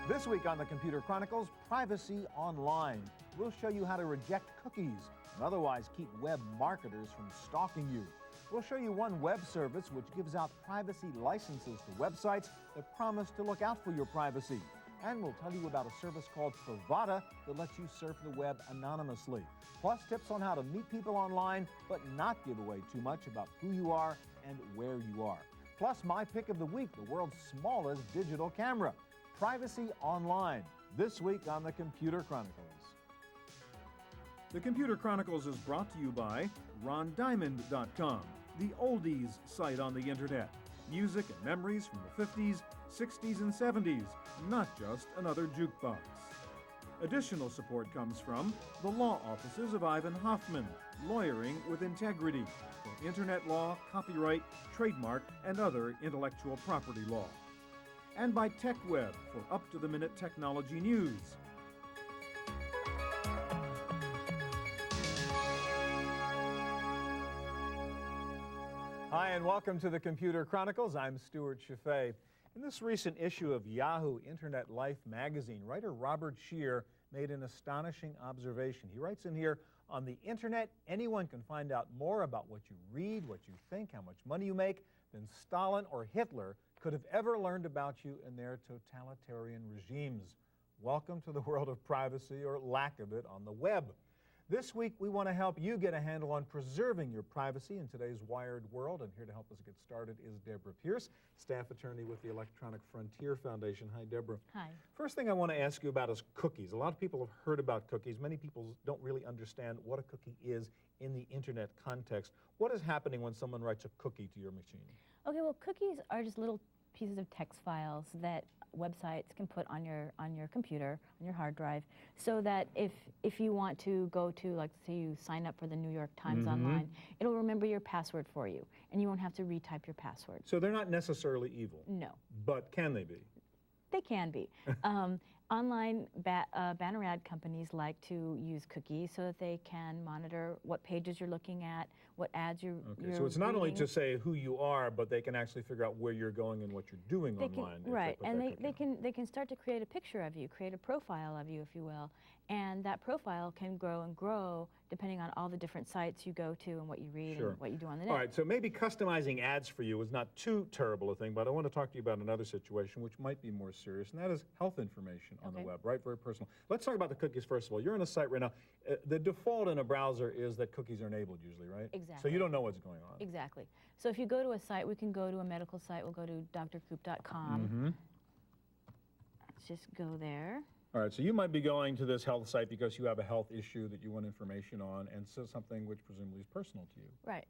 This week on the Computer Chronicles, privacy online. We'll show you how to reject cookies and otherwise keep web marketers from stalking you. We'll show you one web service which gives out privacy licenses to websites that promise to look out for your privacy. And we'll tell you about a service called Travle that lets you surf the web anonymously. Plus tips on how to meet people online but not give away too much about who you are and where you are. Plus my pick of the week, the world's smallest digital camera. Privacy online, this week on the Computer Chronicles. The Computer Chronicles is brought to you by RonDiamond.com, the oldies site on the internet. Music and memories from the 50s, 60s, and 70s, not just another jukebox. Additional support comes from the law offices of Ivan Hoffman, lawyering with integrity for internet law, copyright, trademark, and other intellectual property law. And by TechWeb for up-to-the-minute technology news. Hi, and welcome to the Computer Chronicles. I'm Stuart Chaffee. In this recent issue of Yahoo Internet Life magazine, writer Robert Scheer made an astonishing observation. He writes in here, on the internet, anyone can find out more about what you read, what you think, how much money you make, than Stalin or Hitler could have ever learned about you in their totalitarian regimes. Welcome to the world of privacy, or lack of it, on the web. This week, we want to help you get a handle on preserving your privacy in today's wired world. And here to help us get started is Deborah Pierce, staff attorney with the Electronic Frontier Foundation. Hi, Deborah. Hi. First thing I want to ask you about is cookies. A lot of people have heard about cookies. Many people don't really understand what a cookie is in the internet context. What is happening when someone writes a cookie to your machine? Okay, well, cookies are just little pieces of text files that websites can put on your computer, on your hard drive, so that if you want to go to, like, say you sign up for the New York Times online, it'll remember your password for you, and you won't have to retype your password. So they're not necessarily evil? No. But can they be? They can be. Online banner ad companies like to use cookies so that they can monitor what pages you're looking at, what ads you're so it's not reading. only to say who you are, but they can actually figure out where you're going and what you're doing online. Right, and they can start to create a picture of you, create a profile of you, if you will, and that profile can grow and grow depending on all the different sites you go to and what you read and what you do on the net. All right, so maybe customizing ads for you is not too terrible a thing, but I want to talk to you about another situation which might be more serious, and that is health information on the web, right? Very personal. Let's talk about the cookies first of all. You're on a site right now. The default in a browser is that cookies are enabled usually, right? Exactly. So you don't know what's going on. Exactly. So if you go to a site, we can go to a medical site. We'll go to drcoop.com. Let's just go there. All right, so you might be going to this health site because you have a health issue that you want information on, and so something which presumably is personal to you. Right.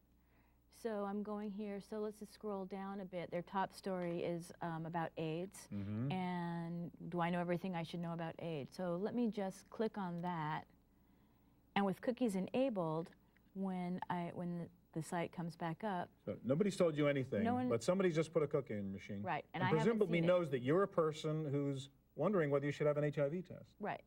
So I'm going here. So let's just scroll down a bit. Their top story is about AIDS. And do I know everything I should know about AIDS? So let me just click on that. And with cookies enabled, when the site comes back up. So nobody's told you anything, but somebody's just put a cookie in your machine. Right. And presumably knows that you're a person who's wondering whether you should have an HIV test. Right.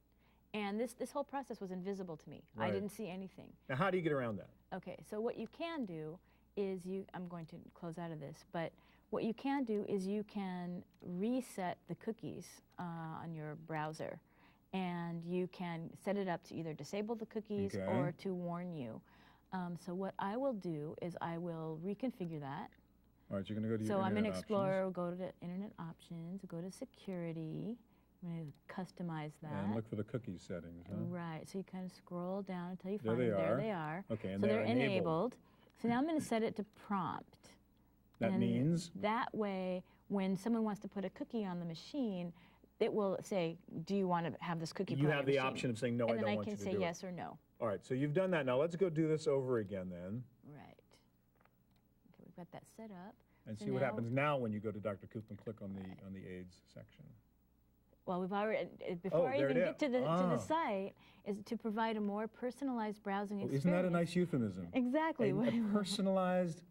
And this whole process was invisible to me. Right. I didn't see anything. Now, how do you get around that? Okay, so what you can do is I'm going to close out of this, but what you can do is you can reset the cookies on your browser, and you can set it up to either disable the cookies or to warn you. So what I will do is I will reconfigure that. All right, you're going to go to your So I'm in Internet Explorer, options. go to Internet Options, go to Security. I'm going to customize that. And look for the cookie settings, huh? Right, so you kind of scroll down until you find them. There they are. Okay, and so they're enabled. enabled. So now I'm going to set it to prompt. That means? That way, when someone wants to put a cookie on the machine, it will say, do you want to have this cookie put on You have the machine? option of saying, no, I don't want you to do it. And then I can say yes or no. All right, so you've done that. Now let's go do this over again then. Right. Okay, we've got that set up. And so see what happens now when you go to Dr. Coop and click on the AIDS section. Well, we've already, before I even get to the site, is to provide a more personalized browsing experience. Isn't that a nice euphemism? Exactly. A personalized...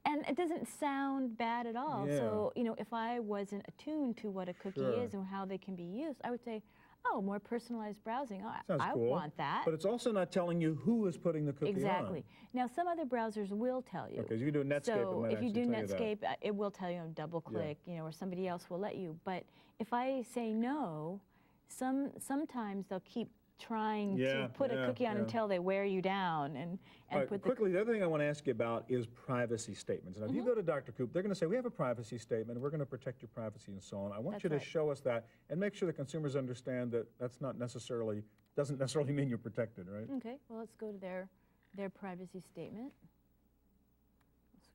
And it doesn't sound bad at all. Yeah. So, if I wasn't attuned to what a cookie is and how they can be used, I would say, Oh, more personalized browsing. Oh, Sounds I cool. want that. But it's also not telling you who is putting the cookie Exactly. on. Now, some other browsers will tell you. Okay, so you do Netscape, So it might if you do actually tell you that. Netscape, it will tell you, double click, you know, or somebody else will let you. But if I say no, sometimes they'll keep trying to put a cookie on until they wear you down and put quickly, the other thing I want to ask you about is privacy statements. Now, if you go to Dr. Coop, they're going to say, we have a privacy statement, we're going to protect your privacy and so on. I want you to show us that and make sure the consumers understand that that's not necessarily, doesn't necessarily mean you're protected, right? Okay, well, let's go to their privacy statement.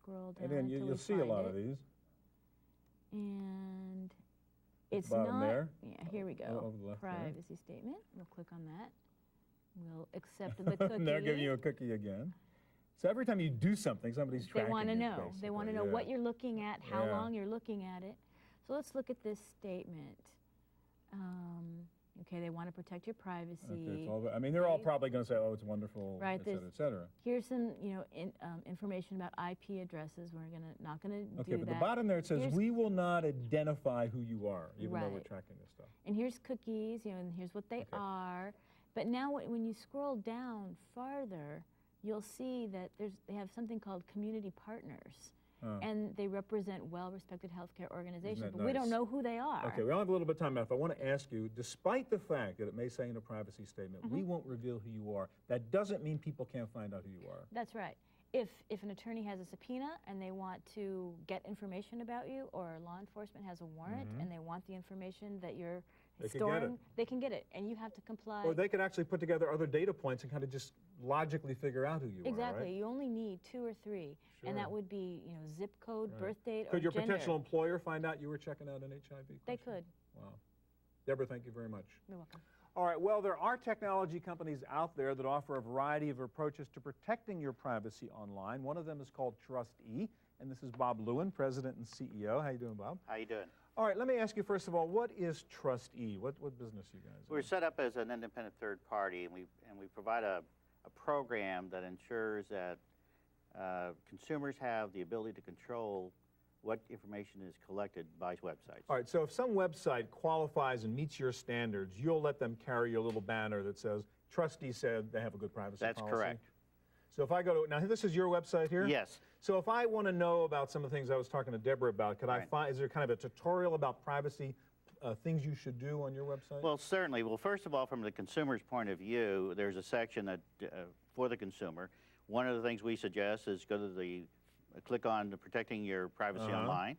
Scroll down and then you'll see a lot of these. And it's bottom not, there. yeah, here we go. Over the left Privacy statement. We'll click on that. We'll accept the cookie. And they're giving you a cookie again. So every time you do something, somebody's tracking They want to you, know. basically. They want to know what you're looking at, how long you're looking at it. So let's look at this statement. Okay, they want to protect your privacy. Okay, it's all, I mean, they're all probably going to say, oh, it's wonderful, right, et cetera, et cetera. Here's some, you know, information about IP addresses. We're not going to do that. Okay, but the bottom there, it says, we will not identify who you are, even though we're tracking this stuff. And here's cookies, you know, and here's what they are. But now when you scroll down farther, you'll see that they have something called community partners. And they represent well-respected healthcare organizations, but we don't know who they are. Okay, we only have a little bit of time left. I want to ask you, despite the fact that it may say in a privacy statement, we won't reveal who you are, that doesn't mean people can't find out who you are. That's right. If an attorney has a subpoena and they want to get information about you, or law enforcement has a warrant and they want the information that you're storing, they can get it, and you have to comply. Or they could actually put together other data points and kind of just logically figure out who you are, Exactly. right? You only need 2 or 3, and that would be, you know, zip code, birth date, Could or your gender. potential employer find out you were checking out an HIV question? They could. Wow. Deborah, thank you very much. You're welcome. All right, well, there are technology companies out there that offer a variety of approaches to protecting your privacy online. One of them is called TrustE, and this is Bob Lewin, President and CEO. How you doing, Bob? How you doing? All right, let me ask you first of all, what is TrustE? What business you guys We're set up as an independent third party, and we provide a program that ensures that consumers have the ability to control what information is collected by websites. All right, so if some website qualifies and meets your standards, you'll let them carry your little banner that says, TrustE said they have a good privacy policy? That's correct. So if I go to, now this is your website here? Yes. So if I want to know about some of the things I was talking to Deborah about, could I find, is there kind of a tutorial about privacy, things you should do on your website? Well, certainly. Well, first of all, from the consumer's point of view, there's a section that for the consumer. One of the things we suggest is go to the, click on the protecting your privacy online.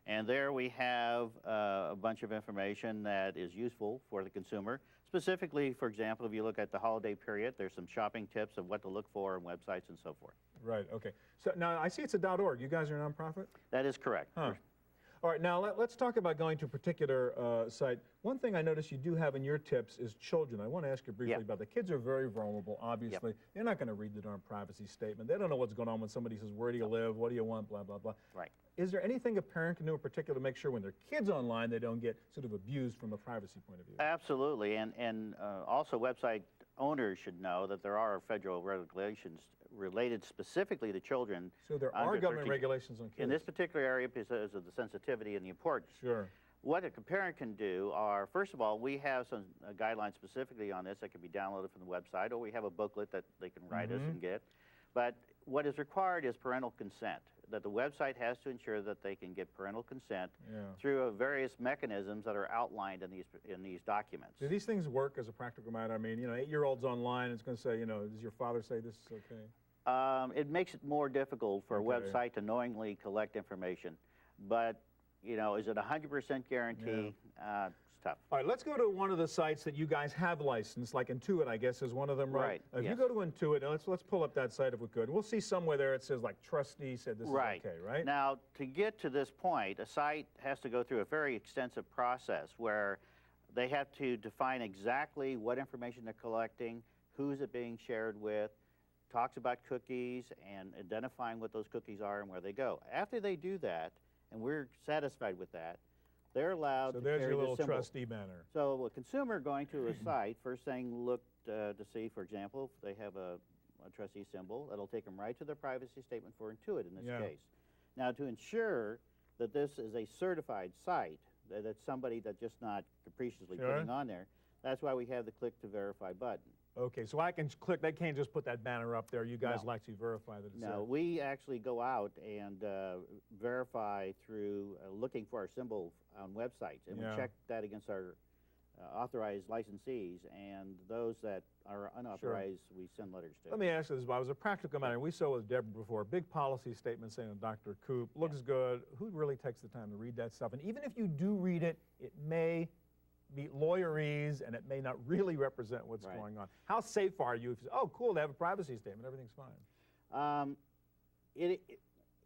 And there we have a bunch of information that is useful for the consumer. Specifically, for example, if you look at the holiday period, there's some shopping tips of what to look for on websites and so forth. Right, okay. So now I see it's a .org. You guys are a nonprofit? That is correct. Huh. All right, now let's talk about going to a particular site. One thing I noticed you do have in your tips is children. I want to ask you briefly about that. Kids are very vulnerable, obviously. They're not going to read the darn privacy statement. They don't know what's going on when somebody says, where do you live, what do you want, blah, blah, blah. Right. Is there anything a parent can do in particular to make sure when their kids online they don't get sort of abused from a privacy point of view? Absolutely, and also website owners should know that there are federal regulations related specifically to children. So there are government regulations on kids. In this particular area because of the sensitivity and the importance. Sure. What a parent can do are, first of all, we have some guidelines specifically on this that can be downloaded from the website, or we have a booklet that they can write us and get. But what is required is parental consent, that the website has to ensure that they can get parental consent through various mechanisms that are outlined in these documents. Do these things work as a practical matter? I mean, you know, 8-year-olds online, it's going to say, you know, does your father say this is okay? It makes it more difficult for a website to knowingly collect information. But, you know, is it 100% guarantee? It's tough. All right, let's go to one of the sites that you guys have licensed, like Intuit, I guess, is one of them, right? If you go to Intuit, let's pull up that site if we could. We'll see somewhere there it says, like, TrustE said this is okay, right? Now, to get to this point, a site has to go through a very extensive process where they have to define exactly what information they're collecting, who's it being shared with, talks about cookies and identifying what those cookies are and where they go. After they do that, and we're satisfied with that, they're allowed to carry the symbol. So there's your little TrustE banner. So a consumer going to a site, first thing look to see, for example, if they have a TrustE symbol, that'll take them right to their privacy statement for Intuit in this case. Now, to ensure that this is a certified site, that it's somebody that's just not capriciously putting on there, That's why we have the click to verify button. Okay, so I can click, they can't just put that banner up there. You guys No. like to verify that it's No, there. we actually go out and verify through looking for our symbol on websites, and Yeah. we check that against our authorized licensees, and those that are unauthorized, we send letters to. Let me ask you this, Bob. As a practical matter, we saw with Deborah before, a big policy statement saying Dr. Coop looks good. Who really takes the time to read that stuff? And even if you do read it, it may be lawyerese, and it may not really represent what's Right. going on. How safe are you? If you say, oh, cool, they have a privacy statement, everything's fine. It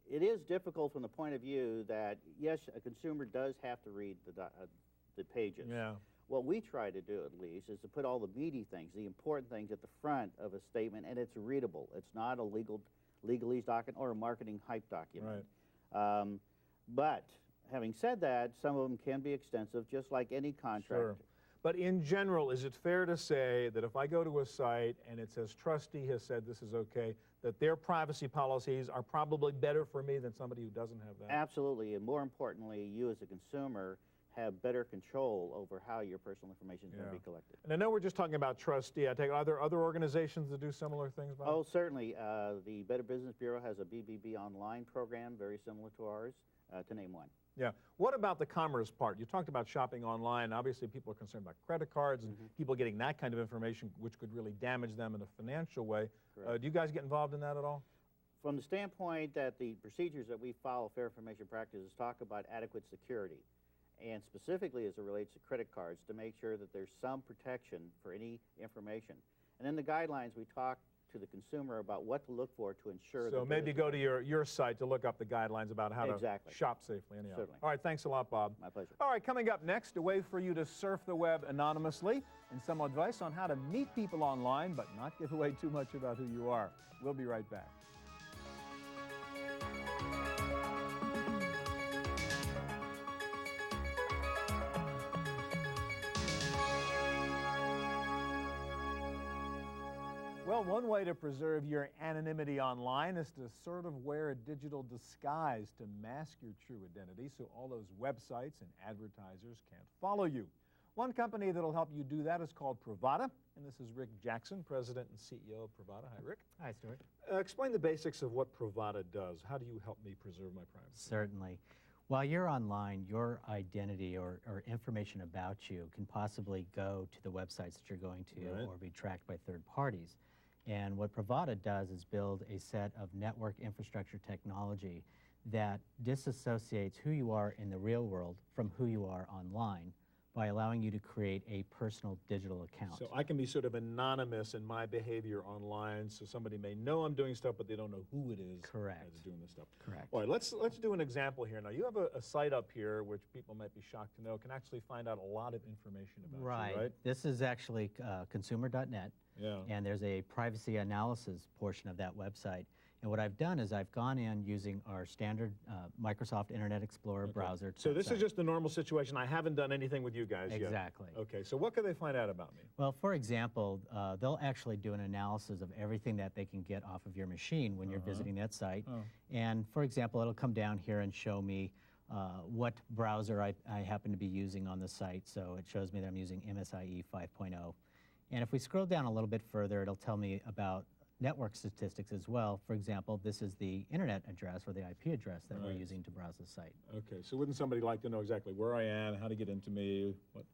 is difficult from the point of view that, yes, a consumer does have to read the pages. Yeah. What we try to do, at least, is to put all the meaty things, the important things at the front of a statement, and it's readable. It's not a legalese document or a marketing hype document. Right. But having said that, some of them can be extensive, just like any contract. Sure. But in general, is it fair to say that if I go to a site and it says trustee has said this is okay, that their privacy policies are probably better for me than somebody who doesn't have that? Absolutely, and more importantly, you as a consumer have better control over how your personal information is going to be collected. And I know we're just talking about trustee. I take it, are there other organizations that do similar things, Bob? Oh, certainly. The Better Business Bureau has a BBB online program, very similar to ours, to name one. Yeah. What about the commerce part? You talked about shopping online. Obviously, people are concerned about credit cards and people getting that kind of information, which could really damage them in a financial way. Do you guys get involved in that at all? From the standpoint that the procedures that we follow, Fair Information Practices, talk about adequate security, and specifically as it relates to credit cards, to make sure that there's some protection for any information. And in the guidelines, we talk to the consumer about what to look for to ensure that... So maybe go to your site to look up the guidelines about how to shop safely. Anyhow. Certainly. All right, thanks a lot, Bob. My pleasure. All right, coming up next, a way for you to surf the web anonymously and some advice on how to meet people online but not give away too much about who you are. We'll be right back. Well, one way to preserve your anonymity online is to sort of wear a digital disguise to mask your true identity so all those websites and advertisers can't follow you. One company that'll help you do that is called Privata, and this is Rick Jackson, President and CEO of Privata. Hi, Rick. Hi, Stuart. Explain the basics of what Privata does. How do you help me preserve my privacy? Certainly. While you're online, your identity or information about you can possibly go to the websites that you're going to or be tracked by third parties. And what Privata does is build a set of network infrastructure technology that disassociates who you are in the real world from who you are online by allowing you to create a personal digital account. So I can be sort of anonymous in my behavior online, so somebody may know I'm doing stuff, but they don't know who it is that's doing this stuff. Correct. All right, let's do an example here. Now, you have a site up here, which people might be shocked to know, can actually find out a lot of information about you, right? This is actually consumer.net. Yeah. And there's a privacy analysis portion of that website. And what I've done is I've gone in using our standard Microsoft Internet Explorer browser. So this is just the normal situation. I haven't done anything with you guys yet. Exactly. Okay, so what can they find out about me? Well, for example, they'll actually do an analysis of everything that they can get off of your machine when you're visiting that site. And for example, it'll come down here and show me what browser I happen to be using on the site. So it shows me that I'm using MSIE 5.0. And if we scroll down a little bit further, it'll tell me about network statistics as well. For example, this is the internet address or the IP address that we're using to browse the site. Okay, so wouldn't somebody like to know exactly where I am, how to get into me? What?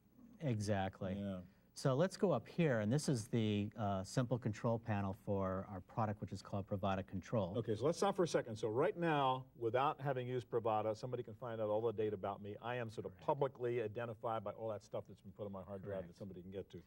Exactly. Yeah. So let's go up here, and this is the simple control panel for our product, which is called Privata Control. Okay, so let's stop for a second. So right now, without having used Privata, somebody can find out all the data about me. I am sort of publicly identified by all that stuff that's been put on my hard drive that somebody can get to.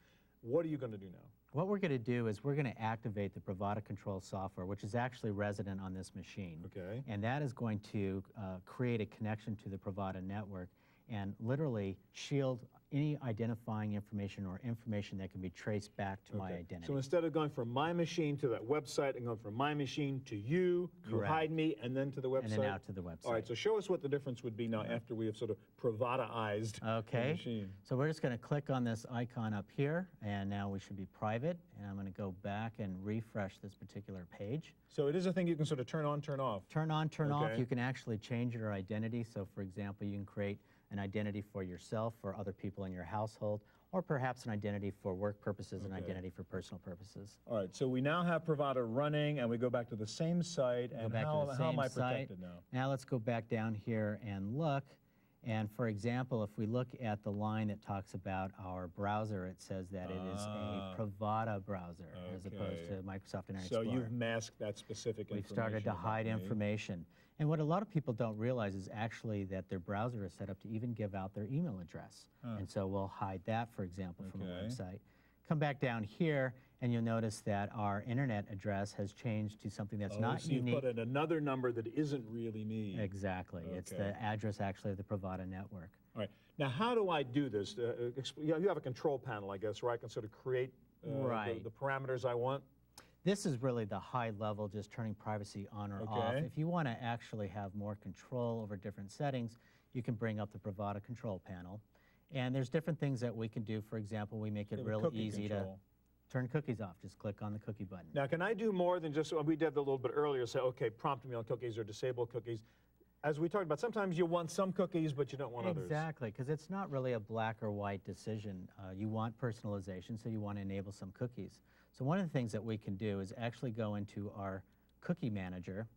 What are you going to do now? What we're going to do is we're going to activate the Privata Control software, which is actually resident on this machine. Okay. And that is going to create a connection to the Privata network and literally shield any identifying information or information that can be traced back to my identity. So instead of going from my machine to that website and going from my machine to you, you hide me, and then to the website? And then out to the website. All right, so show us what the difference would be now after we have sort of Privata-ized the machine. So we're just going to click on this icon up here, and now we should be private. And I'm going to go back and refresh this particular page. So it is a thing you can sort of turn on, turn off. Turn on, turn off. You can actually change your identity. So for example, you can create an identity for yourself, for other people in your household, or perhaps an identity for work purposes and identity for personal purposes. All right, so we now have Pravada running, and we go back to the same site, and how am I protected now? Now let's go back down here and look. And for example, if we look at the line that talks about our browser, it says that it is a Pravada browser as opposed to Microsoft Internet Explorer. So you've masked that specific information. We've started to hide information. And what a lot of people don't realize is actually that their browser is set up to even give out their email address. And so we'll hide that, for example, from a website. Come back down here, and you'll notice that our internet address has changed to something that's not unique. You put in another number that isn't really me. Exactly. It's the address actually of the Pravada network. All right. Now, how do I do this? You have a control panel, I guess, where I can sort of create the parameters I want? This is really the high level, just turning privacy on or off. If you want to actually have more control over different settings, you can bring up the Pravada control panel. And there's different things that we can do. For example, we make it real easy to turn cookies off. Just click on the cookie button. Now, can I do more than just, we did a little bit earlier, say, okay, prompt me on cookies or disable cookies. As we talked about, sometimes you want some cookies, but you don't want others. Exactly, because it's not really a black or white decision. You want personalization, so you want to enable some cookies. So one of the things that we can do is actually go into our cookie manager,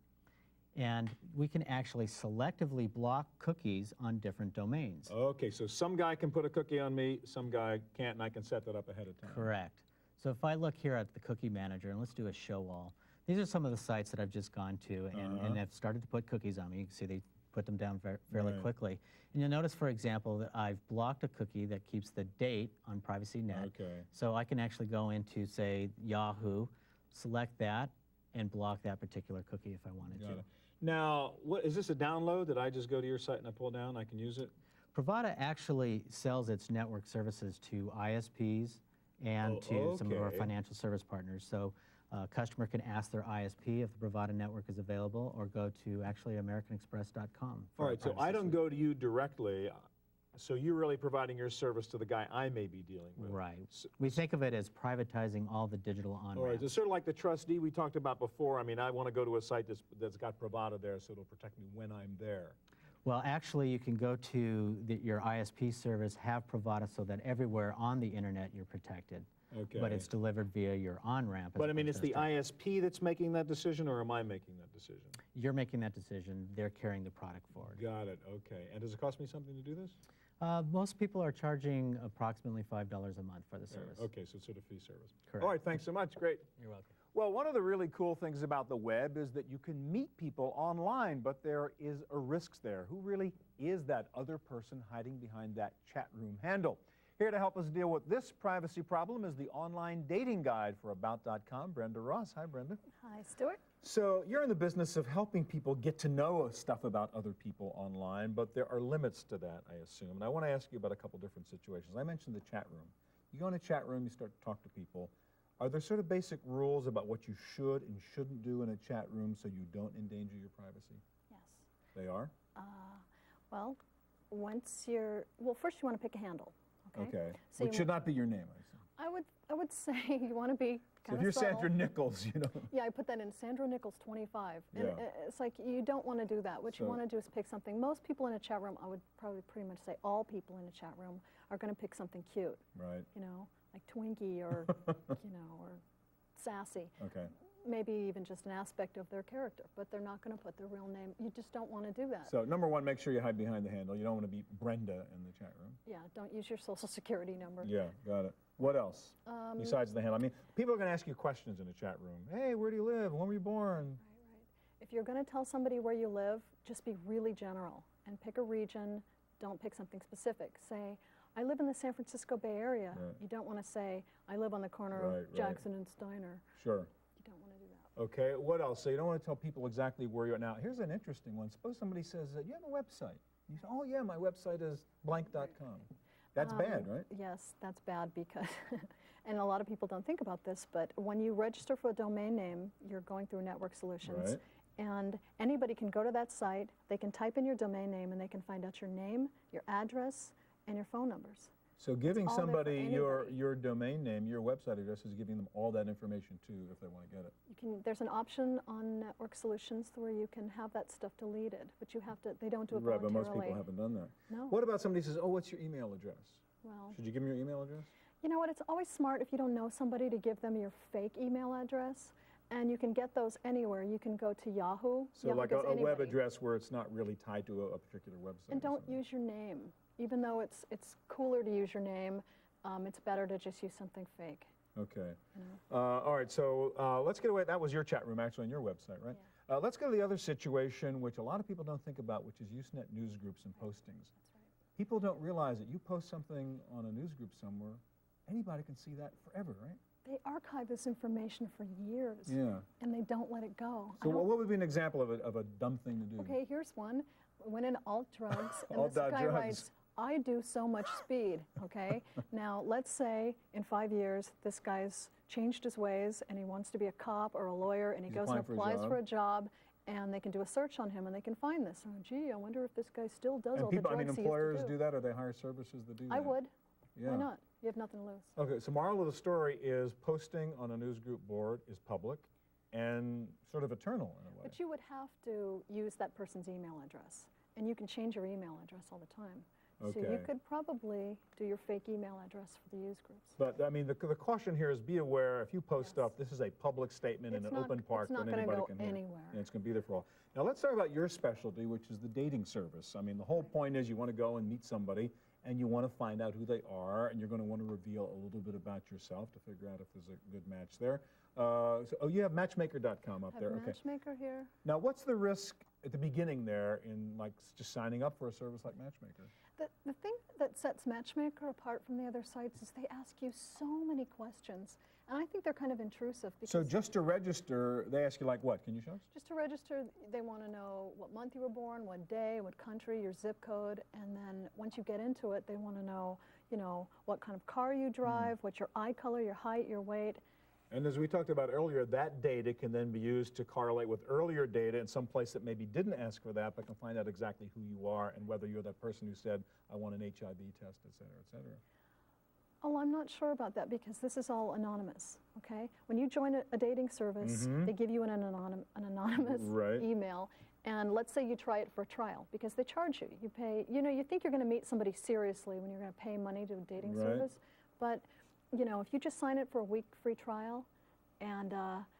and we can actually selectively block cookies on different domains. Okay, so some guy can put a cookie on me, some guy can't, and I can set that up ahead of time. Correct. So if I look here at the cookie manager, and let's do a show all. These are some of the sites that I've just gone to and have started to put cookies on me. You can see they put them down fairly quickly. And you'll notice, for example, that I've blocked a cookie that keeps the date on PrivacyNet. So I can actually go into, say, Yahoo, select that, and block that particular cookie if I wanted to. Now, is this a download that I just go to your site and I pull down, I can use it? Pravada actually sells its network services to ISPs and to some of our financial service partners. So a customer can ask their ISP if the Pravada network is available, or go to actually AmericanExpress.com. All right, so I don't go to you directly. So you're really providing your service to the guy I may be dealing with. Right. We think of it as privatizing all the digital on-ramps. All right, it's sort of like the trustee we talked about before. I mean, I want to go to a site that's got Pravada there, so it'll protect me when I'm there. Well, actually, you can go to your ISP service, have Pravada so that everywhere on the internet you're protected. But it's delivered via your on-ramp. But I mean, it's the ISP that's making that decision, or am I making that decision? You're making that decision. They're carrying the product forward. Got it, okay. And does it cost me something to do this? Most people are charging approximately $5 a month for the service. Okay, so it's sort of fee service. Correct. All right, thanks so much. Great. You're welcome. Well, one of the really cool things about the web is that you can meet people online, but there is a risk there. Who really is that other person hiding behind that chat room handle? Here to help us deal with this privacy problem is the online dating guide for About.com, Brenda Ross. Hi, Brenda. Hi, Stuart. So you're in the business of helping people get to know stuff about other people online, but there are limits to that, I assume. And I want to ask you about a couple different situations. I mentioned the chat room. You go in a chat room, you start to talk to people. Are there sort of basic rules about what you should and shouldn't do in a chat room so you don't endanger your privacy? Yes. They are? Well, first you want to pick a handle. Okay. So Which should not be your name, I assume. I would say you want to be kind of So if you're subtle. Sandra Nichols, you know. Yeah, I put that in Sandra Nichols 25. And it's like you don't want to do that. What you want to do is pick something. Most people in a chat room, I would probably pretty much say all people in a chat room are going to pick something cute. Right. You know, like Twinkie or, you know, or sassy. Okay. Maybe even just an aspect of their character, but they're not going to put their real name. You just don't want to do that. So number one, make sure you hide behind the handle. You don't want to be Brenda in the chat room. Yeah, don't use your social security number. Yeah, got it. What else besides the handle? I mean, people are going to ask you questions in a chat room. Hey, where do you live? When were you born? Right. If you're going to tell somebody where you live, just be really general and pick a region. Don't pick something specific. Say, I live in the San Francisco Bay Area. Right. You don't want to say, I live on the corner of Jackson and Steiner. Sure. You don't want to do that. Okay, what else? So you don't want to tell people exactly where you're at. Now, here's an interesting one. Suppose somebody says, you have a website. You say, oh, yeah, my website is blank.com. That's bad, right? Yes, that's bad because, and a lot of people don't think about this, but when you register for a domain name, you're going through Network Solutions. Right. And anybody can go to that site, they can type in your domain name, and they can find out your name, your address, and your phone numbers. So giving somebody your domain name, your website address, is giving them all that information, too, if they want to get it. There's an option on Network Solutions where you can have that stuff deleted, but you have to, they don't do it Right, voluntarily. but most people haven't done that. No. What about somebody says, oh, what's your email address? Well, Should you give them your email address? you know what? It's always smart if you don't know somebody to give them your fake email address. And you can get those anywhere. You can go to Yahoo. So Yahoo like a gives web anybody. address where it's not really tied to a particular website. And or don't something. use your name. Even though it's cooler to use your name, it's better to just use something fake. Okay. All right, so let's get away. That was your chat room, actually, on your website, right? Yeah. Let's go to the other situation, which a lot of people don't think about, which is Usenet news groups and postings. That's right. People don't realize that you post something on a news group somewhere, anybody can see that forever, right? They archive this information for years. Yeah. And they don't let it go. So what would be an example of a dumb thing to do? Okay, here's one. I went in alt drugs, and Alt this guy drugs. writes, I do so much speed, okay? Now, let's say in 5 years, this guy's changed his ways, and he wants to be a cop or a lawyer, and he He's goes and applying applies for a job, and they can do a search on him, and they can find this. Oh, gee, I wonder if this guy still does And all people, the I drugs mean, he used to employers do that, or they hire services that do that? I would. Yeah. Why not? You have nothing to lose. Okay, so moral of the story is posting on a news group board is public and sort of eternal in a way. But you would have to use that person's email address, and you can change your email address all the time. So you Okay. could probably do your fake email address for the use groups. But, I mean, the caution here is be aware, if you post stuff, this is a public statement in It's an not- open park it's not that gonna anybody go can hear. anywhere. And it's going to be there for all. Now, let's talk about your specialty, which is the dating service. I mean, the whole point is you want to go and meet somebody, and you want to find out who they are, and you're going to want to reveal a little bit about yourself to figure out if there's a good match there. You have matchmaker.com up I there. have Okay. Matchmaker here. Now, what's the risk at the beginning there in, like, just signing up for a service like Matchmaker? The thing that sets Matchmaker apart from the other sites is they ask you so many questions, and I think they're kind of intrusive. Because So just to register, they ask you, like, what? Can you show us? just to register, they want to know what month you were born, what day, what country, your zip code, and then once you get into it, they want to know, you know, what kind of car you drive, what's your eye color, your height, your weight. And as we talked about earlier, that data can then be used to correlate with earlier data in some place that maybe didn't ask for that, but can find out exactly who you are and whether you're that person who said, I want an HIV test, et cetera, et cetera. Oh, I'm not sure about that because this is all anonymous, okay? When you join a dating service, they give you an anonymous Right. email, and let's say you try it for a trial because they charge you. You pay, you know, you think you're going to meet somebody seriously when you're going to pay money to a dating Right. service, but, you know, if you just sign it for a week free trial and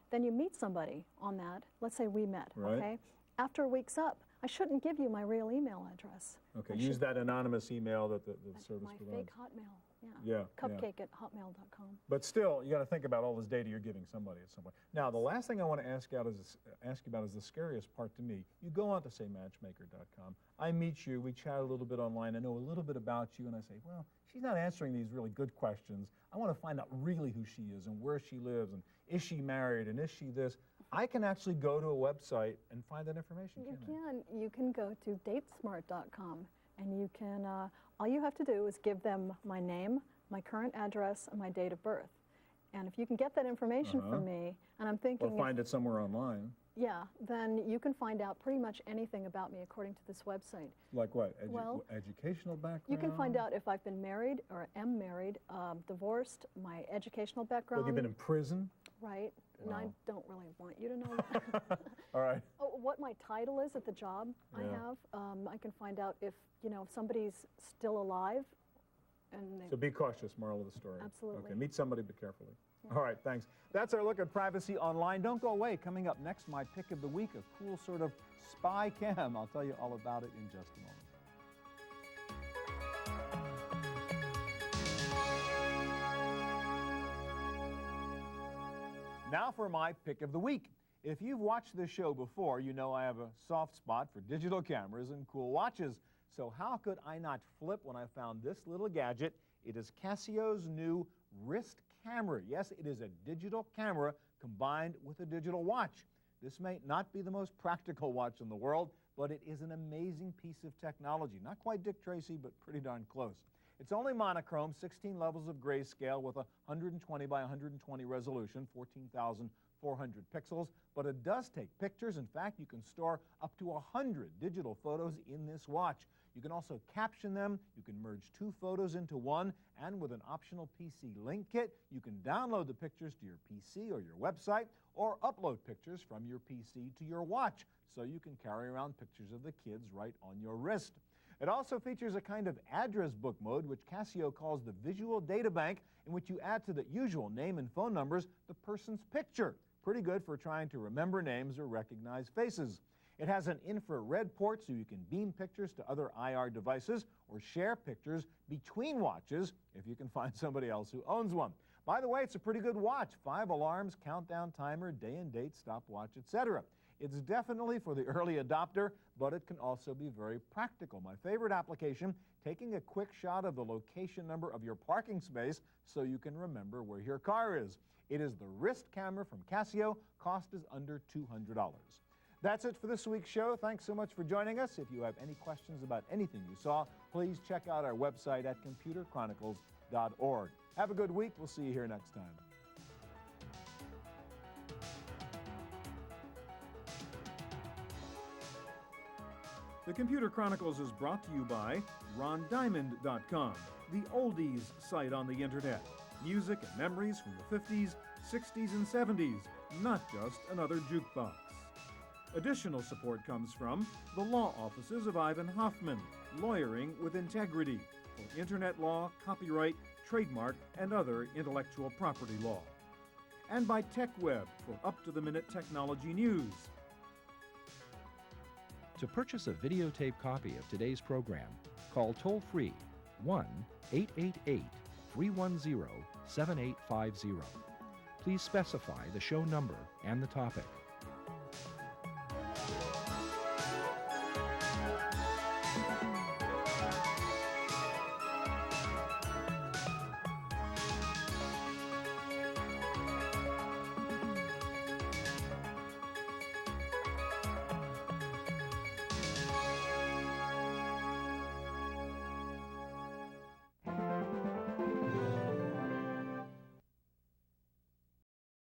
then you meet somebody on that, let's say we met, Right. okay? After a week's up, I shouldn't give you my real email address. Okay, I use should- that anonymous email that the service My provides. fake Hotmail, Yeah, yeah. yeah. Cupcake@hotmail.com. But still, you got to think about all this data you're giving somebody at some point. Now, the last thing I want to ask you about is the scariest part to me. You go on to, say, matchmaker.com. I meet you. We chat a little bit online. I know a little bit about you, and I say, well, she's not answering these really good questions. I want to find out really who she is and where she lives, and is she married, and is she this? I can actually go to a website and find that information, You can't I? can. You can go to datesmart.com, and you can, all you have to do is give them my name, my current address, and my date of birth. And if you can get that information from me, and I'm thinking, Or find it somewhere online. yeah, then you can find out pretty much anything about me according to this website. Like what? Well, Educational background? You can find out if I've been married or am married, divorced, my educational background. Whether you've been in prison? Right, and I Wow. don't really want you to know that. All right. Oh, what my title is at the job I Yeah. have. I can find out if, you know, if somebody's still alive. And they, So be cautious, moral of the story. Absolutely. Okay, meet somebody, but carefully. All right, thanks. That's our look at privacy online. Don't go away. Coming up next, my pick of the week, a cool sort of spy cam. I'll tell you all about it in just a moment. Now for my pick of the week. If you've watched this show before, you know I have a soft spot for digital cameras and cool watches. So how could I not flip when I found this little gadget? It is Casio's new wrist camera. Yes, it is a digital camera combined with a digital watch. This may not be the most practical watch in the world, but it is an amazing piece of technology. Not quite Dick Tracy, but pretty darn close. It's only monochrome, 16 levels of grayscale with a 120 by 120 resolution, 14,400 pixels, but it does take pictures. In fact, you can store up to 100 digital photos in this watch. You can also caption them, you can merge two photos into one, and with an optional PC link kit, you can download the pictures to your PC or your website, or upload pictures from your PC to your watch, so you can carry around pictures of the kids right on your wrist. It also features a kind of address book mode, which Casio calls the visual data bank, in which you add to the usual name and phone numbers the person's picture. Pretty good for trying to remember names or recognize faces. It has an infrared port so you can beam pictures to other IR devices or share pictures between watches if you can find somebody else who owns one. By the way, it's a pretty good watch. 5 alarms, countdown timer, day and date, stopwatch, etc. It's definitely for the early adopter, but it can also be very practical. My favorite application, taking a quick shot of the location number of your parking space so you can remember where your car is. It is the wrist camera from Casio. Cost is under $200. That's it for this week's show. Thanks so much for joining us. If you have any questions about anything you saw, please check out our website at computerchronicles.org. Have a good week. We'll see you here next time. The Computer Chronicles is brought to you by RonDiamond.com, the oldies site on the Internet. Music and memories from the 50s, 60s, and 70s, not just another jukebox. Additional support comes from the law offices of Ivan Hoffman, lawyering with integrity for Internet law, copyright, trademark, and other intellectual property law. And by TechWeb for up-to-the-minute technology news. To purchase a videotape copy of today's program, call toll-free 1-888-310-7850. Please specify the show number and the topic.